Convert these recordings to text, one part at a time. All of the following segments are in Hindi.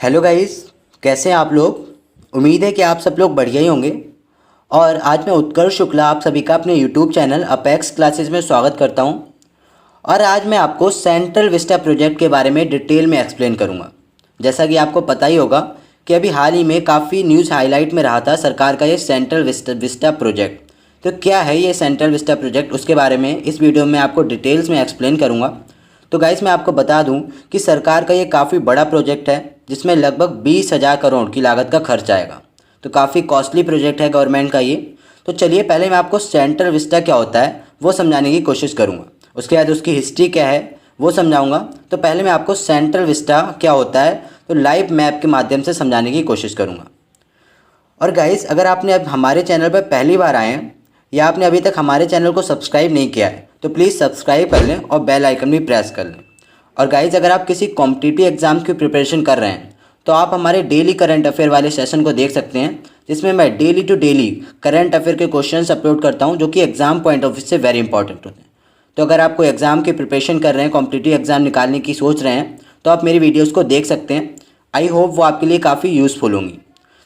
हेलो गाइस, कैसे हैं आप लोग। उम्मीद है कि आप सब लोग बढ़िया ही होंगे। और आज मैं उत्कर्ष शुक्ला आप सभी का अपने यूट्यूब चैनल अपेक्स क्लासेस में स्वागत करता हूं। और आज मैं आपको सेंट्रल विस्टा प्रोजेक्ट के बारे में डिटेल में एक्सप्लेन करूंगा। जैसा कि आपको पता ही होगा कि अभी हाल ही में काफ़ी न्यूज़ हाईलाइट में रहा था सरकार का ये सेंट्रल विस्टा प्रोजेक्ट। तो क्या है ये सेंट्रल विस्टा प्रोजेक्ट, उसके बारे में इस वीडियो में आपको डिटेल्स में एक्सप्लेन करूँगा। तो गाइस, मैं आपको बता दूं कि सरकार का ये काफ़ी बड़ा प्रोजेक्ट है जिसमें लगभग 20,000 करोड़ की लागत का खर्च आएगा। तो काफ़ी कॉस्टली प्रोजेक्ट है गवर्नमेंट का ये। तो चलिए पहले मैं आपको सेंट्रल विस्टा क्या होता है वो समझाने की कोशिश करूँगा। उसके बाद उसकी हिस्ट्री क्या है वो समझाऊँगा। तो पहले मैं आपको सेंट्रल विस्टा क्या होता है तो लाइव मैप के माध्यम से समझाने की कोशिश करूँगा। और गाइस, अगर आपने अब हमारे चैनल पर पहली बार आए हैं या आपने अभी तक हमारे चैनल को सब्सक्राइब नहीं किया है तो प्लीज़ सब्सक्राइब कर लें और बेल आइकन भी प्रेस कर लें। और गाइस, अगर आप किसी कॉम्पिटिटिव एग्ज़ाम की प्रिपरेशन कर रहे हैं तो आप हमारे डेली करंट अफेयर वाले सेशन को देख सकते हैं, जिसमें मैं daily to daily current affair के क्वेश्चंस अपलोड करता हूं जो कि एग्ज़ाम पॉइंट ऑफ व्यू से वेरी इंपॉर्टेंट होते हैं। तो अगर आप कोई एग्ज़ाम की प्रिपरेशन कर रहे हैं, कॉम्पिटिटिव एग्ज़ाम निकालने की सोच रहे हैं, तो आप मेरी वीडियोज़ को देख सकते हैं। आई होप वो आपके लिए काफ़ी यूज़फुल होंगी।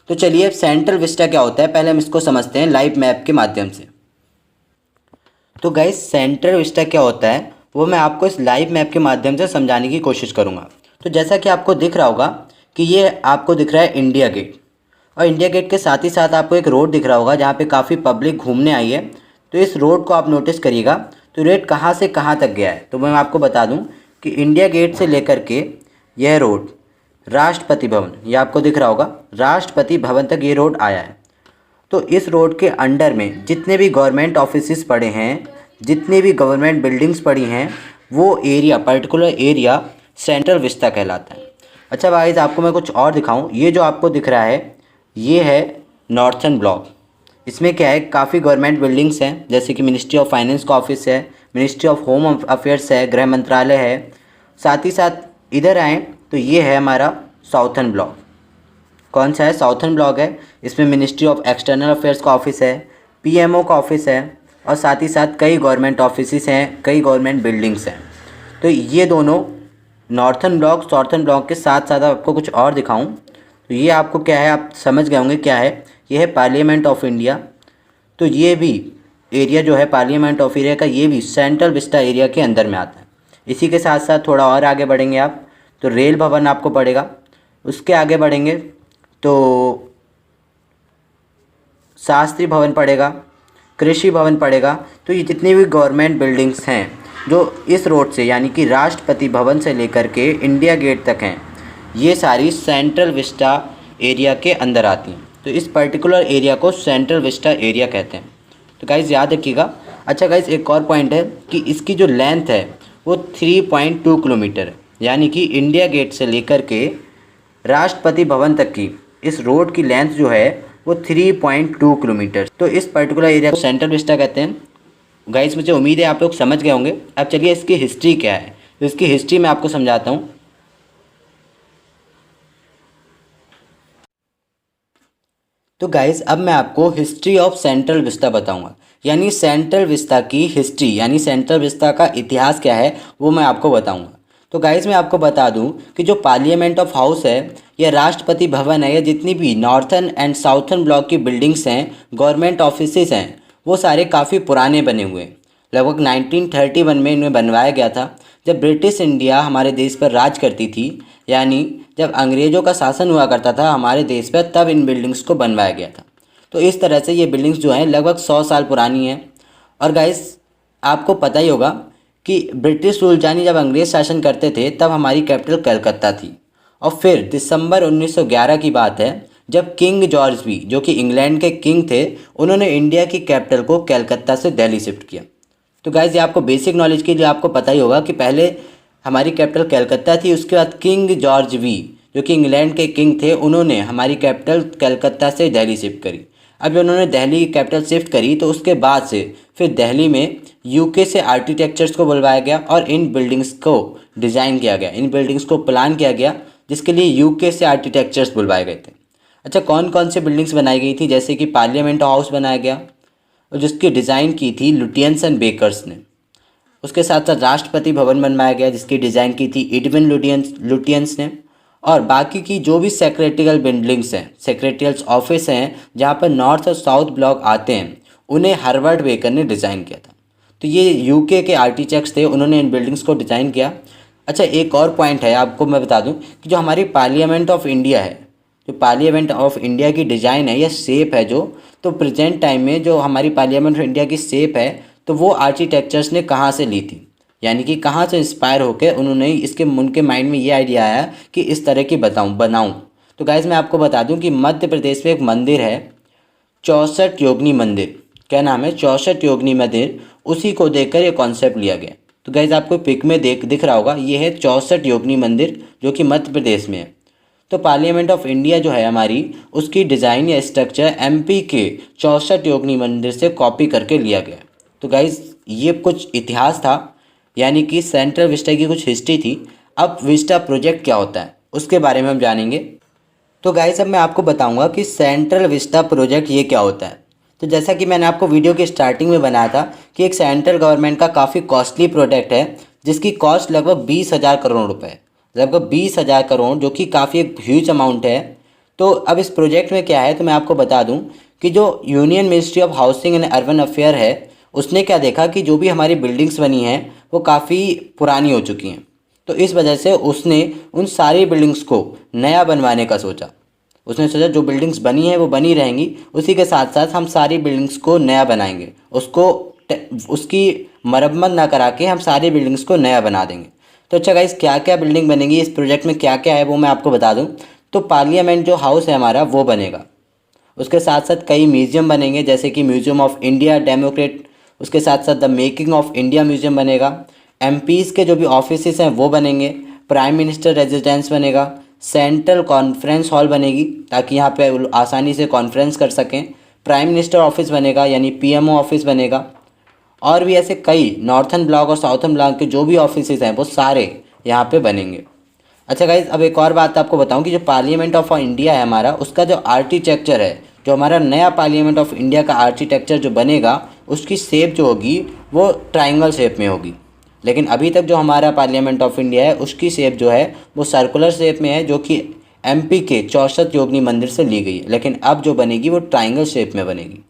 तो चलिए, सेंट्रल विस्टा क्या होता है पहले हम इसको समझते हैं लाइव मैप के माध्यम से। तो गाइस, सेंट्रल विस्टा क्या होता है वो मैं आपको इस लाइव मैप के माध्यम से समझाने की कोशिश करूंगा। तो जैसा कि आपको दिख रहा होगा कि ये आपको दिख रहा है इंडिया गेट, और इंडिया गेट के साथ ही साथ आपको एक रोड दिख रहा होगा जहाँ पे काफ़ी पब्लिक घूमने आई है। तो इस रोड को आप नोटिस करिएगा। तो रेट कहाँ से कहाँ तक गया है तो मैं आपको बता दूँ कि इंडिया गेट से लेकर के यह रोड राष्ट्रपति भवन, ये आपको दिख रहा होगा, राष्ट्रपति भवन तक ये रोड आया है। तो इस रोड के अंडर में जितने भी गवर्नमेंट ऑफिसेस पड़े हैं, जितनी भी गवर्नमेंट बिल्डिंग्स पड़ी हैं, वो area, particular area central Vista कहलाता है। अच्छा गाइस, आपको मैं कुछ और दिखाऊं। ये जो आपको दिख रहा है ये है नॉर्थर्न ब्लॉक। इसमें क्या है, काफ़ी गवर्नमेंट बिल्डिंग्स हैं, जैसे कि मिनिस्ट्री ऑफ फाइनेंस का ऑफिस है, मिनिस्ट्री ऑफ होम अफेयर्स है, गृह मंत्रालय है। साथ ही साथ इधर आएँ तो ये है हमारा साउथर्न ब्लॉक। कौन सा है? साउथर्न ब्लॉक है। इसमें मिनिस्ट्री ऑफ एक्सटर्नल अफेयर्स का ऑफिस है, पीएमओ का ऑफिस है, और साथ ही साथ कई गवर्नमेंट ऑफिसेस हैं, कई गवर्नमेंट बिल्डिंग्स हैं। तो ये दोनों नॉर्थर्न ब्लॉक साउथर्न ब्लॉक के साथ साथ आपको कुछ और दिखाऊं तो ये आपको क्या है, आप समझ गए होंगे क्या है। ये है पार्लियामेंट ऑफ इंडिया। तो ये भी एरिया जो है पार्लियामेंट ऑफ इंडिया का, ये भी सेंट्रल विस्टा एरिया के अंदर में आता है। इसी के साथ साथ थोड़ा और आगे बढ़ेंगे आप तो रेल भवन आपको पड़ेगा। उसके आगे बढ़ेंगे तो शास्त्री भवन पड़ेगा, कृषि भवन पड़ेगा। तो ये जितनी भी गवर्नमेंट बिल्डिंग्स हैं जो इस रोड से यानी कि राष्ट्रपति भवन से लेकर के इंडिया गेट तक हैं, ये सारी सेंट्रल विस्टा एरिया के अंदर आती हैं। तो इस पर्टिकुलर एरिया को सेंट्रल विस्टा एरिया कहते हैं। तो गाइज़ याद रखिएगा। अच्छा गाइज़, एक और पॉइंट है कि इसकी जो लेंथ है वो 3.2 किलोमीटर है, यानी कि इंडिया गेट से लेकर के राष्ट्रपति भवन तक की इस रोड की लेंथ जो है वो 3.2 किलोमीटर। तो इस पर्टिकुलर एरिया को सेंट्रल विस्टा कहते हैं। गाइस, मुझे उम्मीद है आप लोग समझ गए होंगे। अब चलिए इसकी हिस्ट्री क्या है, तो इसकी हिस्ट्री मैं आपको समझाता हूँ। तो गाइस, अब मैं आपको हिस्ट्री ऑफ सेंट्रल विस्टा बताऊंगा, यानी सेंट्रल विस्टा की हिस्ट्री, यानी सेंट्रल विस्टा का इतिहास क्या है वो मैं आपको बताऊंगा। तो गाइस, मैं आपको बता दूं कि जो पार्लियामेंट ऑफ हाउस है या राष्ट्रपति भवन है या जितनी भी नॉर्थर्न एंड साउथर्न ब्लॉक की बिल्डिंग्स हैं, गवर्नमेंट ऑफिसेस हैं, वो सारे काफ़ी पुराने बने हुए हैं। लगभग 1931 में इन्हें बनवाया गया था, जब ब्रिटिश इंडिया हमारे देश पर राज करती थी, यानी जब अंग्रेज़ों का शासन हुआ करता था हमारे देश पर, तब इन बिल्डिंग्स को बनवाया गया था। तो इस तरह से ये बिल्डिंग्स जो हैं लगभग 100 साल पुरानी हैं। और गाइस, आपको पता ही होगा कि ब्रिटिश रूल यानी जब अंग्रेज़ शासन करते थे तब हमारी कैपिटल कलकत्ता थी। और फिर दिसंबर 1911 की बात है जब किंग जॉर्ज भी, जो कि इंग्लैंड के किंग थे, उन्होंने इंडिया की कैपिटल को कलकत्ता से दिल्ली शिफ्ट किया। तो गाइस, ये आपको बेसिक नॉलेज के लिए आपको पता ही होगा कि पहले हमारी कैपिटल कलकत्ता थी, उसके बाद किंग जॉर्ज वी, जो कि इंग्लैंड के किंग थे, उन्होंने हमारी कैपिटल कलकत्ता से दिल्ली शिफ्ट करी। अब जब उन्होंने दिल्ली कैपिटल शिफ्ट करी तो उसके बाद से फिर दिल्ली में यूके से आर्किटेक्चर्स को बुलवाया गया और इन बिल्डिंग्स को डिज़ाइन किया गया, इन बिल्डिंग्स को प्लान किया गया, जिसके लिए यूके से आर्किटेक्चर्स बुलवाए गए थे। अच्छा, कौन कौन से बिल्डिंग्स बनाई गई थी? जैसे कि पार्लियामेंट हाउस बनाया गया और जिसकी डिज़ाइन की थी लुटियंस एंड बेकर्स ने। उसके साथ साथ राष्ट्रपति भवन बनवाया गया जिसकी डिज़ाइन की थी एडविन लुटियंस ने। और बाकी की जो भी सेक्रेटरियल बिल्डिंग्स हैं, सेक्रेटरियल ऑफिस हैं जहाँ पर नॉर्थ और साउथ ब्लॉक आते हैं, उन्हें हार्वर्ड बेकर ने डिज़ाइन किया था। तो ये यूके के आर्किटेक्ट्स थे, उन्होंने इन बिल्डिंग्स को डिज़ाइन किया। अच्छा, एक और पॉइंट है आपको मैं बता दूं कि जो हमारी पार्लियामेंट ऑफ इंडिया है, जो पार्लियामेंट ऑफ इंडिया की डिज़ाइन है या शेप है जो, तो प्रेजेंट टाइम में जो हमारी पार्लियामेंट ऑफ इंडिया की शेप है तो वो आर्किटेक्चर्स ने कहाँ से ली थी, यानी कि कहाँ से इंस्पायर होकर उन्होंने उनके माइंड में ये आइडिया आया कि इस तरह की बनाऊँ। तो गाइज़ मैं आपको बता दूं कि मध्य प्रदेश में एक मंदिर है 64 योगिनी मंदिर। क्या नाम है? 64 योगिनी मंदिर। उसी को देखकर ये कॉन्सेप्ट लिया गया। तो गाइज आपको पिक में दिख रहा होगा, ये है 64 योगिनी मंदिर जो कि मध्य प्रदेश में है। तो पार्लियामेंट ऑफ इंडिया जो है हमारी, उसकी डिज़ाइन या स्ट्रक्चर एमपी के 64 योगिनी मंदिर से कॉपी करके लिया गया। तो गाइज ये कुछ इतिहास था, यानी कि सेंट्रल विस्टा की कुछ हिस्ट्री थी। अब विस्टा प्रोजेक्ट क्या होता है उसके बारे में हम जानेंगे। तो गाइस अब मैं आपको बताऊंगा कि सेंट्रल विस्टा प्रोजेक्ट ये क्या होता है। तो जैसा कि मैंने आपको वीडियो की स्टार्टिंग में बनाया था कि एक सेंट्रल गवर्नमेंट का काफ़ी कॉस्टली प्रोजेक्ट है जिसकी कॉस्ट लगभग 20,000 करोड़ रुपए है, लगभग 20,000 करोड़, जो कि काफ़ी एक ह्यूज अमाउंट है। तो अब इस प्रोजेक्ट में क्या है तो मैं आपको बता दूं कि जो union ministry of housing and urban affair है, उसने क्या देखा कि जो भी हमारी बिल्डिंग्स बनी हैं वो काफ़ी पुरानी हो चुकी हैं। तो इस वजह से उसने उन सारी बिल्डिंग्स को नया बनवाने का सोचा। उसने सोचा जो बिल्डिंग्स बनी हैं वो बनी रहेंगी, उसी के साथ साथ हम सारी बिल्डिंग्स को नया बनाएंगे, उसकी मरम्मत ना करा के हम सारी बिल्डिंग्स को नया बना देंगे। तो अच्छा गाइस, क्या क्या बिल्डिंग बनेगी इस प्रोजेक्ट में, क्या क्या है वो मैं आपको बता दूं। तो पार्लियामेंट जो हाउस है हमारा वो बनेगा, उसके साथ साथ कई म्यूजियम बनेंगे जैसे कि म्यूजियम ऑफ इंडिया डेमोक्रेट, उसके साथ साथ the making of India museum बनेगा। एमपीज़ के जो भी ऑफिस हैं वो बनेंगे, प्राइम मिनिस्टर रेजिडेंस बनेगा, सेंट्रल कॉन्फ्रेंस हॉल बनेगी ताकि यहाँ पे आसानी से कॉन्फ्रेंस कर सकें, प्राइम मिनिस्टर ऑफिस बनेगा यानी पीएमओ ऑफिस बनेगा, और भी ऐसे कई नॉर्थन ब्लॉक और साउथन ब्लॉक के जो भी ऑफिस हैं वो सारे यहाँ पे बनेंगे। अच्छा गाइज, अब एक और बात आपको बताऊं कि जो पार्लियामेंट ऑफ इंडिया है हमारा, उसका जो आर्किटेक्चर है, जो हमारा नया पार्लियामेंट ऑफ इंडिया का आर्किटेक्चर जो बनेगा, उसकी शेप जो होगी वो ट्राइंगल शेप में होगी। लेकिन अभी तक जो हमारा पार्लियामेंट ऑफ इंडिया है उसकी शेप जो है वो सर्कुलर शेप में है, जो कि एमपी के 64 योगिनी मंदिर से ली गई है। लेकिन अब जो बनेगी वो ट्राइंगल शेप में बनेगी।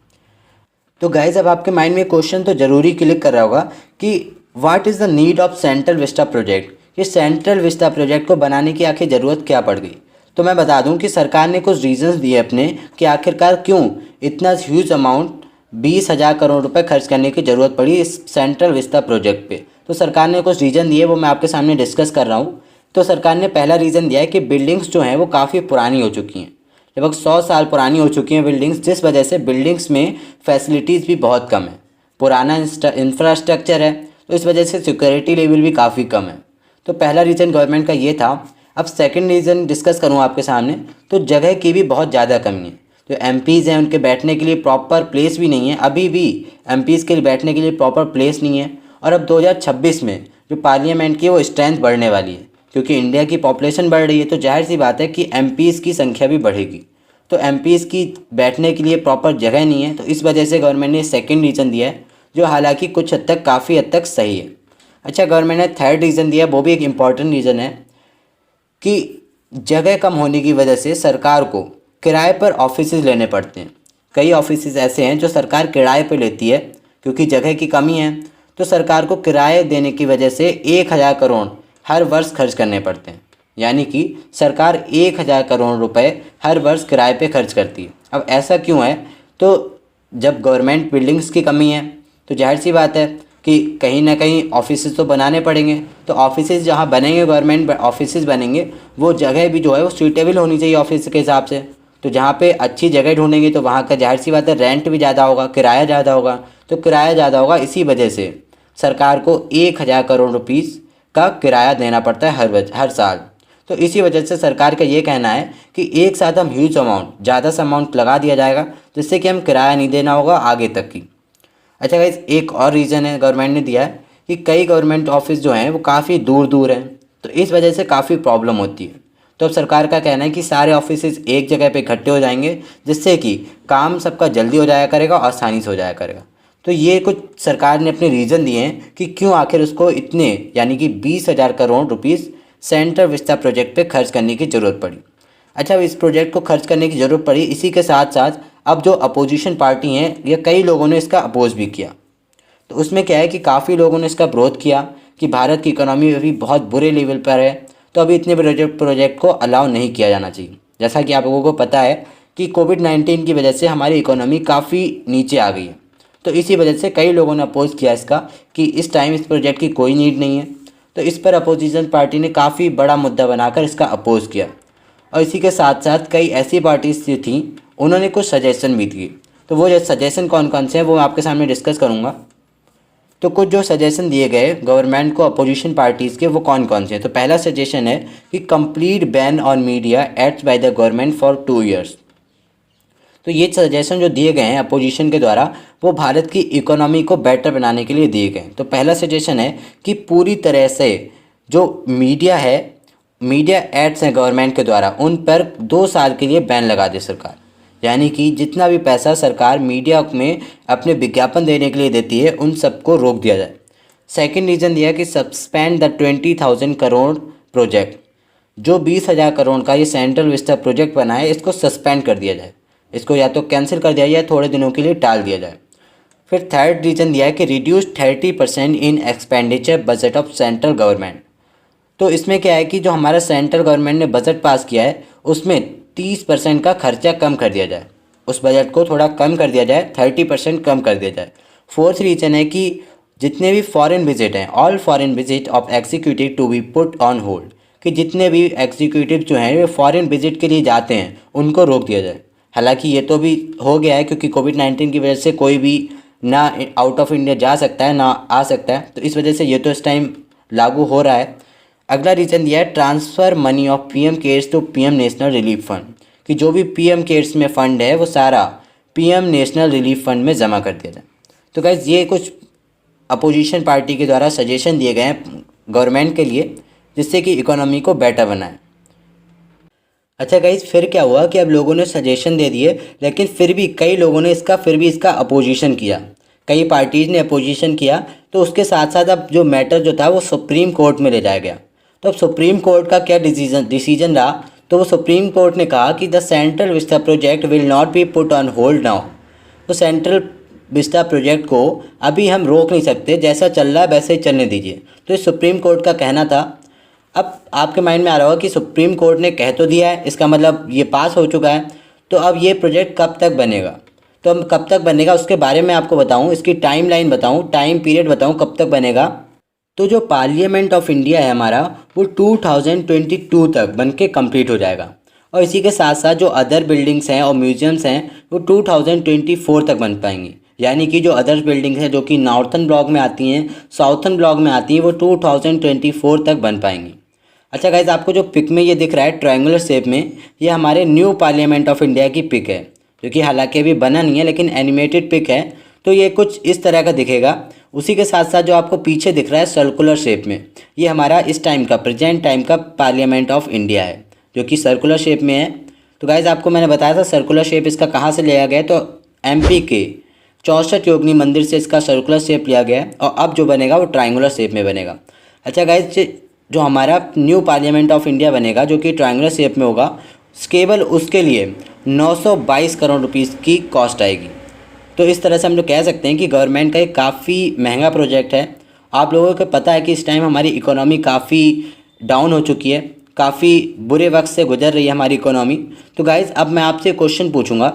तो गाइज अब आपके माइंड में क्वेश्चन तो ज़रूरी क्लिक कर रहा होगा कि what is the need of central Vista project, ये सेंट्रल विस्टा प्रोजेक्ट को बनाने की आखिर ज़रूरत क्या पड़ गई। तो मैं बता दूं कि सरकार ने कुछ रीजंस दिए अपने कि आखिरकार क्यों इतना ह्यूज अमाउंट 20,000 करोड़ रुपए खर्च करने की ज़रूरत पड़ी इस सेंट्रल विस्टा प्रोजेक्ट पे। तो सरकार ने कुछ रीज़न दिए, वो मैं आपके सामने डिस्कस कर रहा हूँ। तो सरकार ने पहला रीज़न दिया है कि बिल्डिंग्स जो हैं वो काफ़ी पुरानी हो चुकी हैं, लगभग 100 साल पुरानी हो चुकी हैं बिल्डिंग्स, जिस वजह से बिल्डिंग्स में फैसिलिटीज़ भी बहुत कम है, पुराना इंफ्रास्ट्रक्चर है, तो इस वजह से सिक्योरिटी लेवल भी काफ़ी कम है। तो पहला रीज़न गवर्नमेंट का ये था। अब सेकंड रीज़न डिस्कस करूँ आपके सामने, तो जगह की भी बहुत ज़्यादा कमी है। जो एमपीज़ हैं उनके बैठने के लिए प्रॉपर प्लेस भी नहीं है, अभी भी एमपीज़ के लिए बैठने के लिए प्रॉपर प्लेस नहीं है। और अब 2026 में जो पार्लियामेंट की वो स्ट्रेंथ बढ़ने वाली है, क्योंकि इंडिया की पॉपुलेशन बढ़ रही है, तो जाहिर सी बात है कि एमपीज़ की संख्या भी बढ़ेगी। तो एमपीज़ की बैठने के लिए प्रॉपर जगह नहीं है, तो इस वजह से गवर्नमेंट ने सेकंड रीज़न दिया है, जो हालांकि कुछ हद तक काफ़ी हद तक सही है। अच्छा, गवर्नमेंट ने थर्ड रीज़न दिया, वो भी एक इम्पॉर्टेंट रीज़न है कि जगह कम होने की वजह से सरकार को किराए पर ऑफिसेज लेने पड़ते हैं। कई ऑफिसेज ऐसे हैं जो सरकार किराए पर लेती है, क्योंकि जगह की कमी है, तो सरकार को किराए देने की वजह से 1,000 करोड़ हर वर्ष खर्च करने पड़ते हैं, यानी कि सरकार 1,000 करोड़ रुपए हर वर्ष किराए पे खर्च करती है। अब ऐसा क्यों है? तो जब गवर्नमेंट बिल्डिंग्स की कमी है तो जाहिर सी बात है कि कहीं ना कहीं ऑफिसेज तो बनाने पड़ेंगे। तो ऑफिसेज जहाँ बनेंगे, गवर्नमेंट ऑफिसेज बनेंगे, वो जगह भी जो है वो सूटेबल होनी चाहिए ऑफिस के हिसाब से। तो जहाँ पे अच्छी जगह ढूंढेंगे तो वहाँ का जाहिर सी बात है रेंट भी ज़्यादा होगा, किराया ज़्यादा होगा। तो किराया ज़्यादा होगा, इसी वजह से सरकार को 1,000 करोड़ रुपीज़ का किराया देना पड़ता है हर साल। तो इसी वजह से सरकार का ये कहना है कि एक साथ हम ह्यूज अमाउंट, ज़्यादा सा अमाउंट लगा दिया जाएगा, जिससे कि हम किराया नहीं देना होगा आगे तक की। अच्छा गाइस, एक और रीज़न है गवर्नमेंट ने दिया है कि कई गवर्नमेंट ऑफिस जो हैं वो काफ़ी दूर दूर हैं, तो इस वजह से काफ़ी प्रॉब्लम होती है। तो अब सरकार का कहना है कि सारे ऑफिसेज एक जगह पे इकट्ठे हो जाएंगे, जिससे कि काम सबका जल्दी हो जाया करेगा और आसानी से हो जाया करेगा। तो ये कुछ सरकार ने अपने रीज़न दिए हैं कि क्यों आखिर उसको इतने, यानी कि 20,000 crore rupees central Vista project पे खर्च करने की ज़रूरत पड़ी। अच्छा, इस प्रोजेक्ट को खर्च करने की ज़रूरत पड़ी, इसी के साथ साथ अब जो अपोजिशन पार्टी हैं या कई लोगों ने इसका अपोज़ भी किया। तो उसमें क्या है कि काफ़ी लोगों ने इसका विरोध किया कि भारत की इकोनॉमी अभी बहुत बुरे लेवल पर है, तो अभी इतने प्रोजेक्ट को अलाउ नहीं किया जाना चाहिए। जैसा कि आप लोगों को पता है कि कोविड-19 की वजह से हमारी इकोनॉमी काफ़ी नीचे आ गई है, तो इसी वजह से कई लोगों ने अपोज़ किया इसका कि इस टाइम इस प्रोजेक्ट की कोई नीड नहीं है। तो इस पर अपोजिशन पार्टी ने काफ़ी बड़ा मुद्दा बनाकर इसका अपोज़ किया। और इसी के साथ साथ कई ऐसी पार्टीज जो थी उन्होंने कुछ सजेशन भी दिए। तो वो सजेशन कौन कौन से हैं वो मैं आपके सामने डिस्कस करूँगा। तो कुछ जो सजेशन दिए गए गवर्नमेंट को अपोजिशन पार्टीज़ के, वो कौन कौन से हैं। तो पहला सजेशन है कि complete ban on media ads by the government for 2 years. तो ये सजेशन जो दिए गए हैं अपोजिशन के द्वारा वो भारत की इकोनॉमी को बेटर बनाने के लिए दिए गए। तो पहला सजेशन है कि पूरी तरह से जो मीडिया है, मीडिया एड्स हैं गवर्नमेंट के द्वारा, उन पर 2 साल के लिए बैन लगा दे सरकार। यानी कि जितना भी पैसा सरकार मीडिया में अपने विज्ञापन देने के लिए देती है उन सबको रोक दिया जाए। सेकंड रीज़न दिया कि सस्पेंड द 20,000 करोड़ प्रोजेक्ट। जो 20,000 करोड़ का ये सेंट्रल विस्टा प्रोजेक्ट बना है इसको सस्पेंड कर दिया जाए, इसको या तो कैंसिल कर दिया जाए, थोड़े दिनों के लिए टाल दिया जाए। फिर थर्ड रीज़न दिया है कि reduce 30% in expenditure budget of central government. तो इसमें क्या है कि जो हमारा सेंट्रल गवर्नमेंट ने बजट पास किया है उसमें 30% का खर्चा कम कर दिया जाए, उस बजट को थोड़ा कम कर दिया जाए, 30% कम कर दिया जाए। फोर्थ रीज़न है कि जितने भी फॉरेन विजिट हैं, all foreign visit of executive to be put on hold, कि जितने भी एग्जीक्यूटिव जो हैं वे फॉरेन विजिट के लिए जाते हैं उनको रोक दिया जाए। हालांकि ये तो भी हो गया है क्योंकि कोविड-19 की वजह से कोई भी ना आउट ऑफ इंडिया जा सकता है ना आ सकता है, तो इस वजह से ये तो इस टाइम लागू हो रहा है। अगला रीज़न दिया है transfer money of PM cares to PM national relief fund, कि जो भी पीएम केयर्स में फ़ंड है वो सारा पीएम नेशनल रिलीफ फंड में जमा कर दिया जाए। तो गाइस ये कुछ अपोजिशन पार्टी के द्वारा सजेशन दिए गए हैं गवर्नमेंट के लिए जिससे कि इकोनॉमी को बेटर बनाए। अच्छा गाइस, फिर क्या हुआ कि अब लोगों ने सजेशन दे दिए लेकिन फिर भी कई लोगों ने इसका अपोजिशन किया, कई पार्टीज़ ने अपोजिशन किया। तो उसके साथ साथ अब जो मैटर जो था वो सुप्रीम कोर्ट में ले जाया गया। तो अब सुप्रीम कोर्ट का क्या डिसीजन रहा, तो वो सुप्रीम कोर्ट ने कहा कि the central Vista project will not be put on hold now. तो सेंट्रल विस्टा प्रोजेक्ट को अभी हम रोक नहीं सकते, जैसा चल रहा है वैसे ही चलने दीजिए। तो ये सुप्रीम कोर्ट का कहना था। अब आपके माइंड में आ रहा होगा कि सुप्रीम कोर्ट ने कह तो दिया है, इसका मतलब ये पास हो चुका है, तो अब ये प्रोजेक्ट कब तक बनेगा। तो अब कब तक बनेगा उसके बारे में आपको बताऊं, इसकी टाइम लाइन बताऊं, टाइम पीरियड बताऊं कब तक बनेगा। तो जो पार्लियामेंट ऑफ इंडिया है हमारा वो 2022 तक बन के कम्प्लीट हो जाएगा। और इसी के साथ साथ जो अदर बिल्डिंग्स हैं और म्यूजियम्स हैं वो 2024 तक बन पाएंगी। यानी कि जो अदर बिल्डिंग्स हैं जो कि नॉर्थन ब्लॉक में आती हैं, साउथन ब्लॉक में आती हैं, वो 2024 तक बन पाएंगी। अच्छा गाइज, आपको जो पिक में ये दिख रहा है ट्रायंगुलर शेप में, ये हमारे न्यू पार्लियामेंट ऑफ इंडिया की पिक है, जो कि हालांकि अभी बना नहीं है लेकिन एनिमेटेड पिक है। तो ये कुछ इस तरह का दिखेगा। उसी के साथ साथ जो आपको पीछे दिख रहा है सर्कुलर शेप में, ये हमारा इस टाइम का प्रेजेंट टाइम का पार्लियामेंट ऑफ इंडिया है जो कि सर्कुलर शेप में है। तो गाइज आपको मैंने बताया था सर्कुलर शेप इसका कहाँ से लिया गया है, तो एमपी के 64 योगिनी मंदिर से इसका सर्कुलर शेप लिया गया है और अब जो बनेगा वो ट्रायंगुलर शेप में बनेगा। अच्छा गाइज, जो हमारा न्यू पार्लियामेंट ऑफ इंडिया बनेगा जो कि ट्रायंगुलर शेप में होगा, केवल उसके लिए 922 करोड़ रुपीज़ की कॉस्ट आएगी। तो इस तरह से हम लोग कह सकते हैं कि गवर्नमेंट का एक काफ़ी महंगा प्रोजेक्ट है। आप लोगों को पता है कि इस टाइम हमारी इकोनॉमी काफ़ी डाउन हो चुकी है, काफ़ी बुरे वक्त से गुजर रही है हमारी इकोनॉमी। तो गाइज़ अब मैं आपसे क्वेश्चन पूछूंगा,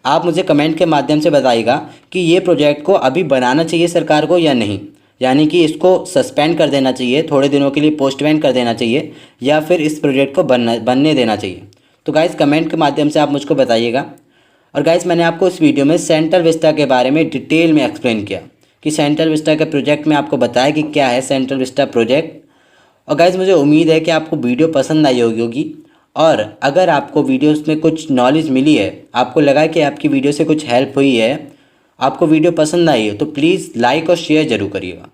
आप मुझे कमेंट के माध्यम से बताइएगा कि ये प्रोजेक्ट को अभी बनाना चाहिए सरकार को या नहीं, यानी कि इसको सस्पेंड कर देना चाहिए, थोड़े दिनों के लिए पोस्टपोन कर देना चाहिए, या फिर इस प्रोजेक्ट को बनने देना चाहिए। तो गाइज़ कमेंट के माध्यम से आप मुझको बताइएगा। और गाइज़ मैंने आपको इस वीडियो में सेंट्रल विस्टा के बारे में डिटेल में एक्सप्लेन किया कि सेंट्रल विस्टा के प्रोजेक्ट में आपको बताया कि क्या है सेंट्रल विस्टा प्रोजेक्ट। और गाइज़ मुझे उम्मीद है कि आपको वीडियो पसंद आई होगी और अगर आपको वीडियो में कुछ नॉलेज मिली है, आपको लगा कि आपकी वीडियो से कुछ हेल्प हुई है, आपको वीडियो पसंद आई है, तो प्लीज़ लाइक और शेयर ज़रूर करिएगा।